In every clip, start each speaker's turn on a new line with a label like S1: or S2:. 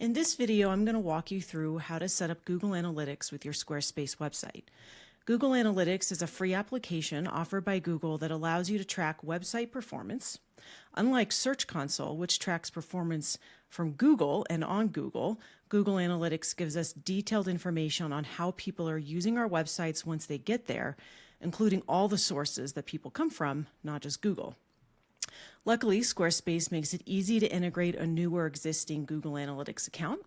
S1: In this video, I'm going to walk you through how to set up Google Analytics with your Squarespace website. Google Analytics is a free application offered by Google that allows you to track website performance. Unlike Search Console, which tracks performance from Google and on Google, Google Analytics gives us detailed information on how people are using our websites once they get there, including all the sources that people come from, not just Google. Luckily, Squarespace makes it easy to integrate a new or existing Google Analytics account.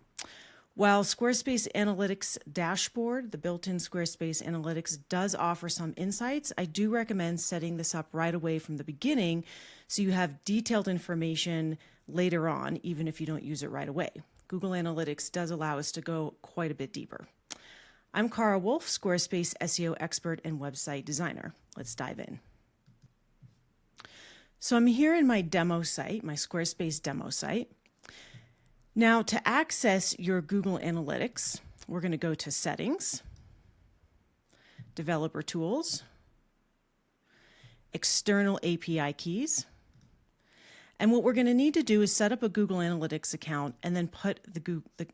S1: While Squarespace Analytics Dashboard, the built-in Squarespace Analytics, does offer some insights, I do recommend setting this up right away from the beginning so you have detailed information later on, even if you don't use it right away. Google Analytics does allow us to go quite a bit deeper. I'm Cara Wolf, Squarespace SEO expert and website designer. Let's dive in. So I'm here in my demo site, my Squarespace demo site. Now, to access your Google Analytics, we're going to go to Settings, Developer Tools, External API Keys. And what we're going to need to do is set up a Google Analytics account and then put the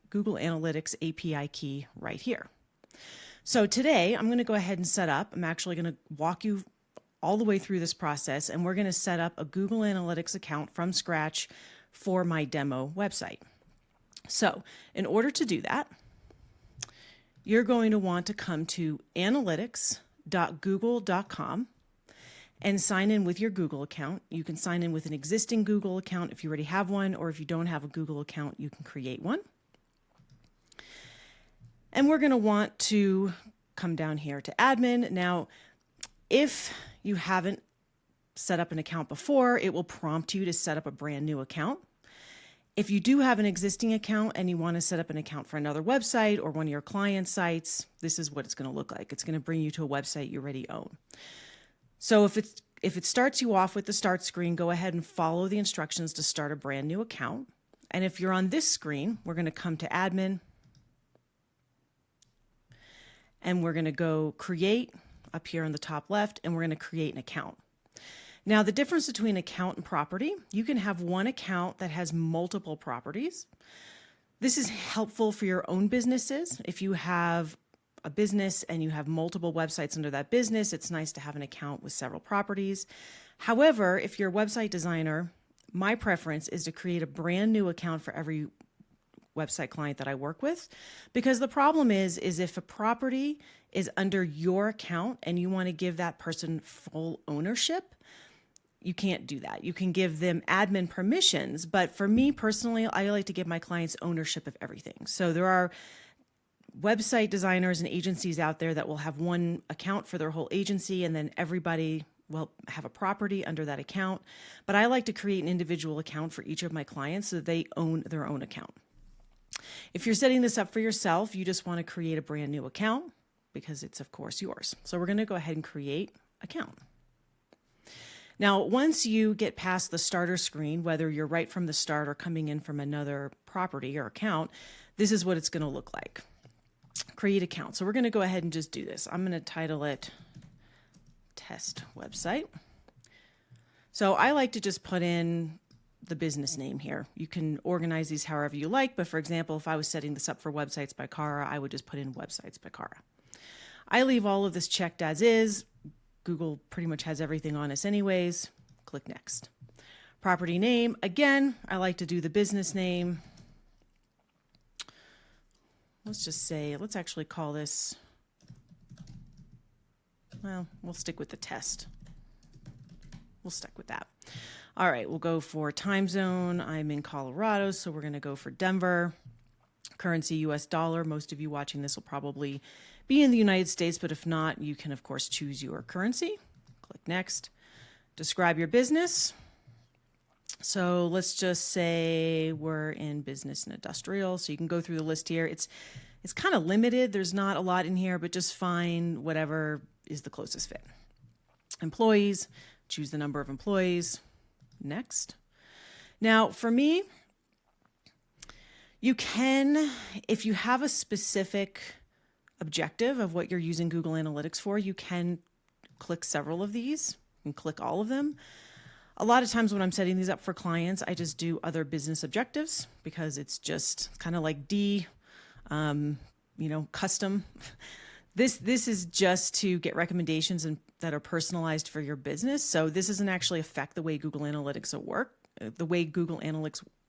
S1: Google Analytics API key right here. So today, I'm going to go ahead and set up. I'm actually going to walk you all the way through this process, and we're going to set up a Google Analytics account from scratch for my demo website. So in order to do that, you're going to want to come to analytics.google.com and sign in with your Google account. You can sign in with an existing Google account if you already have one, or if you don't have a Google account, you can create one. And we're going to want to come down here to admin. Now, if you haven't set up an account before, it will prompt you to set up a brand new account. If you do have an existing account and you want to set up an account for another website or one of your client sites, this is what it's going to look like. It's going to bring you to a website you already own. So if it starts you off with the start screen, go ahead and follow the instructions to start a brand new account. And if you're on this screen, we're going to come to admin and we're going to go create up here on the top left, and we're going to create an account. Now, the difference between account and property, you can have one account that has multiple properties. This is helpful for your own businesses. If you have a business and you have multiple websites under that business, it's nice to have an account with several properties. However, if you're a website designer, my preference is to create a brand new account for every website client that I work with, because the problem is if a property is under your account and you want to give that person full ownership, you can't do that. You can give them admin permissions, but for me personally, I like to give my clients ownership of everything. So there are website designers and agencies out there that will have one account for their whole agency, and then everybody will have a property under that account. But I like to create an individual account for each of my clients so that they own their own account. If you're setting this up for yourself, you just want to create a brand new account because it's, of course, yours. So we're going to go ahead and create account. Now, once you get past the starter screen, whether you're right from the start or coming in from another property or account, this is what it's going to look like. Create account. So we're going to go ahead and just do this. I'm going to title it Test Website. So I like to just put in the business name here. You can organize these however you like, but for example, if I was setting this up for Websites by Cara, I would just put in Websites by Cara. I leave all of this checked as is. Google pretty much has everything on us anyways. Click Next. Property name, again, I like to do the business name. Let's just say, let's actually call this, well, we'll stick with the test. We'll stick with that. All right, we'll go for time zone. I'm in Colorado, so we're going to go for Denver. Currency, US dollar. Most of you watching this will probably be in the United States, but if not, you can, of course, choose your currency. Click Next. Describe your business. So let's just say we're in business and industrial. So you can go through the list here. It's kind of limited. There's not a lot in here, but just find whatever is the closest fit. Employees, choose the number of employees. Next. Now, for me, you can, if you have a specific objective of what you're using Google Analytics for, you can click several of these and click all of them. A lot of times when I'm setting these up for clients, I just do other business objectives because it's just kind of like custom. This is just to get recommendations that are personalized for your business. So this doesn't actually affect the way Google Analytics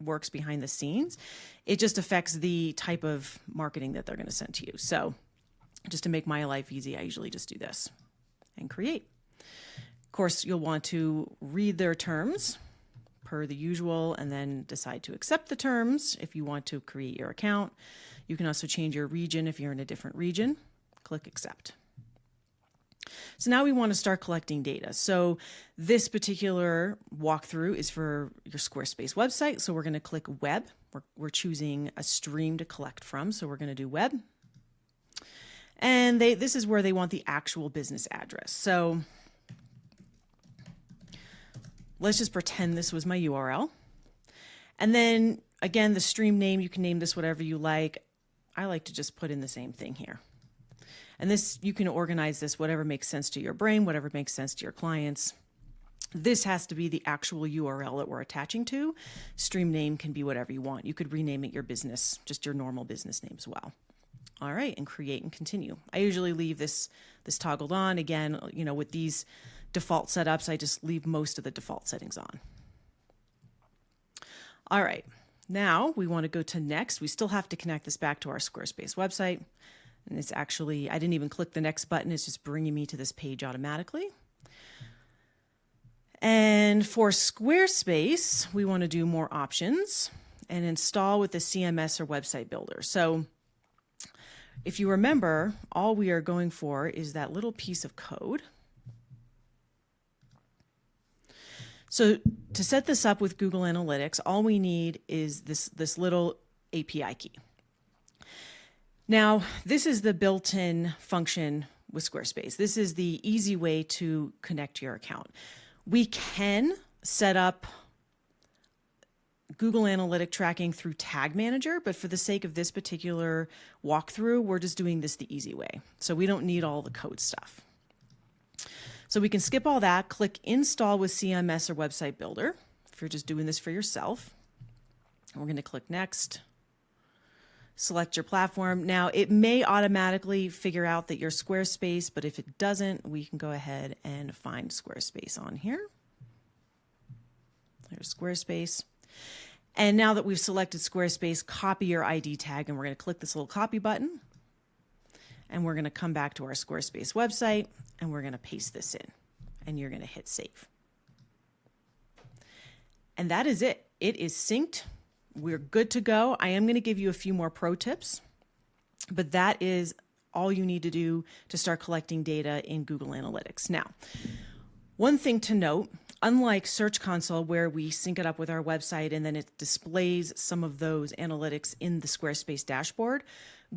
S1: works behind the scenes. It just affects the type of marketing that they're going to send to you. So just to make my life easy, I usually just do this and create. Of course, you'll want to read their terms per the usual and then decide to accept the terms if you want to create your account. You can also change your region if you're in a different region. Click accept. So now we want to start collecting data. So this particular walkthrough is for your Squarespace website. So we're going to click web. We're choosing a stream to collect from. So we're going to do web. And this is where they want the actual business address. So let's just pretend this was my URL. And then again, the stream name, you can name this whatever you like. I like to just put in the same thing here. And this, you can organize this, whatever makes sense to your brain, whatever makes sense to your clients. This has to be the actual URL that we're attaching to. Stream name can be whatever you want. You could rename it your business, just your normal business name as well. All right, and create and continue. I usually leave this toggled on. Again, with these default setups, I just leave most of the default settings on. All right, now we want to go to next. We still have to connect this back to our Squarespace website. And it's actually, I didn't even click the next button. It's just bringing me to this page automatically. And for Squarespace, we want to do more options and install with the CMS or website builder. So if you remember, all we are going for is that little piece of code. So to set this up with Google Analytics, all we need is this little API key. Now, this is the built-in function with Squarespace. This is the easy way to connect to your account. We can set up Google Analytic tracking through Tag Manager, but for the sake of this particular walkthrough, we're just doing this the easy way. So we don't need all the code stuff. So we can skip all that, click Install with CMS or Website Builder if you're just doing this for yourself. We're going to click Next. Select your platform. Now, it may automatically figure out that you're Squarespace, but if it doesn't, we can go ahead and find Squarespace on here. There's Squarespace. And now that we've selected Squarespace, copy your ID tag, and we're going to click this little copy button. And we're going to come back to our Squarespace website, and we're going to paste this in. And you're going to hit save. And that is it. It is synced. We're good to go. I am going to give you a few more pro tips, but that is all you need to do to start collecting data in Google Analytics. Now, one thing to note, unlike Search Console where we sync it up with our website and then it displays some of those analytics in the Squarespace dashboard,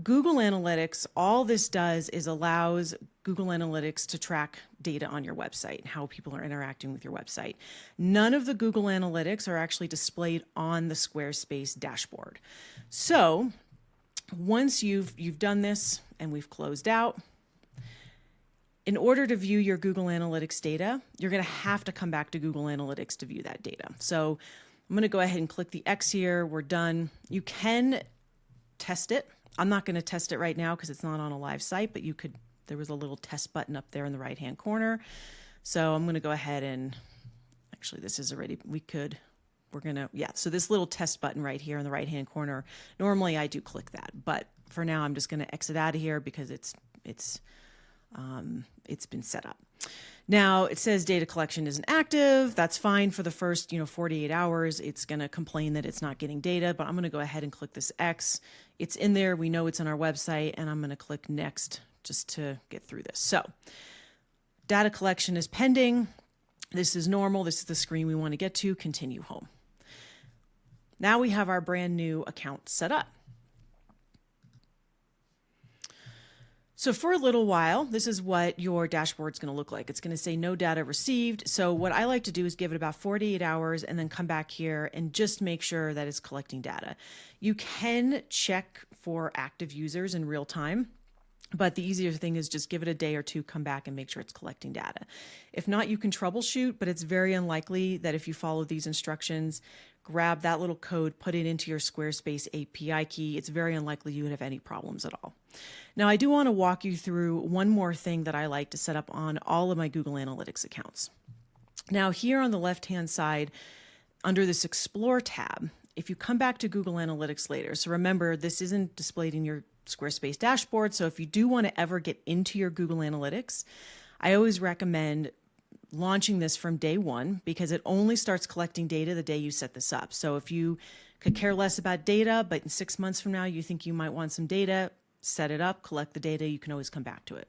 S1: Google Analytics, all this does is allows Google Analytics to track data on your website and how people are interacting with your website. None of the Google Analytics are actually displayed on the Squarespace dashboard. So once you've done this and we've closed out, in order to view your Google Analytics data, you're going to have to come back to Google Analytics to view that data. So I'm going to go ahead and click the X here. We're done. You can test it. I'm not going to test it right now because it's not on a live site, but you could, there was a little test button up there in the right-hand corner. So I'm going to go ahead and, actually this is already, so this little test button right here in the right-hand corner, normally I do click that, but for now I'm just going to exit out of here because it's been set up. Now it says data collection isn't active. That's fine for the first 48 hours. It's going to complain that it's not getting data, but I'm going to go ahead and click this X. It's in there. We know it's on our website, and I'm going to click next just to get through this. So data collection is pending. This is normal. This is the screen we want to get to. Continue home. Now we have our brand new account set up. So for a little while, this is what your dashboard is going to look like. It's going to say no data received. So what I like to do is give it about 48 hours and then come back here and just make sure that it's collecting data. You can check for active users in real time. But the easier thing is just give it a day or two, come back and make sure it's collecting data. If not, you can troubleshoot, but it's very unlikely that if you follow these instructions, grab that little code, put it into your Squarespace API key, it's very unlikely you would have any problems at all. Now, I do want to walk you through one more thing that I like to set up on all of my Google Analytics accounts. Now, here on the left-hand side, under this Explore tab, if you come back to Google Analytics later, so remember, this isn't displayed in your Squarespace dashboard. So if you do want to ever get into your Google Analytics, I always recommend launching this from day one because it only starts collecting data the day you set this up. So if you could care less about data, but in 6 months from now you think you might want some data, set it up, collect the data, you can always come back to it.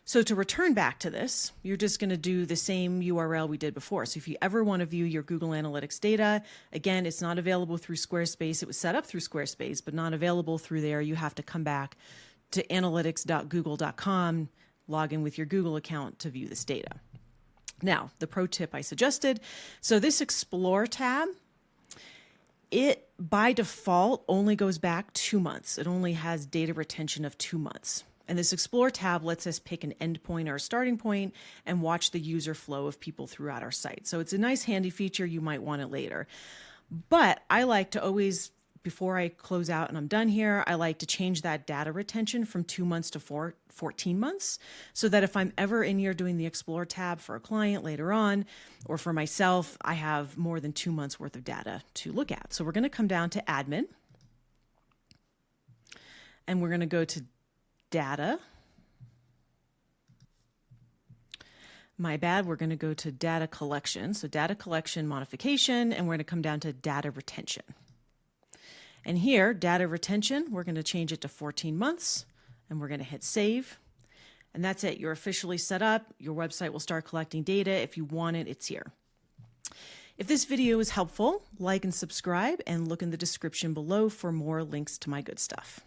S1: So to return back to this, you're just going to do the same URL we did before. So if you ever want to view your Google Analytics data, again, it's not available through Squarespace. It was set up through Squarespace, but not available through there. You have to come back to analytics.google.com, log in with your Google account to view this data. Now, the pro tip I suggested. So this Explore tab, it by default only goes back 2 months. It only has data retention of 2 months. And this Explore tab lets us pick an endpoint or a starting point and watch the user flow of people throughout our site. So it's a nice handy feature. You might want it later. But I like to always, before I close out and I'm done here, I like to change that data retention from 2 months to 14 months so that if I'm ever in here doing the Explore tab for a client later on or for myself, I have more than 2 months worth of data to look at. So we're going to come down to Admin and we're going to go to Data. My bad, we're going to go to Data Collection. So Data Collection Modification, and we're going to come down to Data Retention. And here, Data Retention, we're going to change it to 14 months, and we're going to hit Save. And that's it. You're officially set up. Your website will start collecting data. If you want it, it's here. If this video is helpful, like and subscribe, and look in the description below for more links to my good stuff.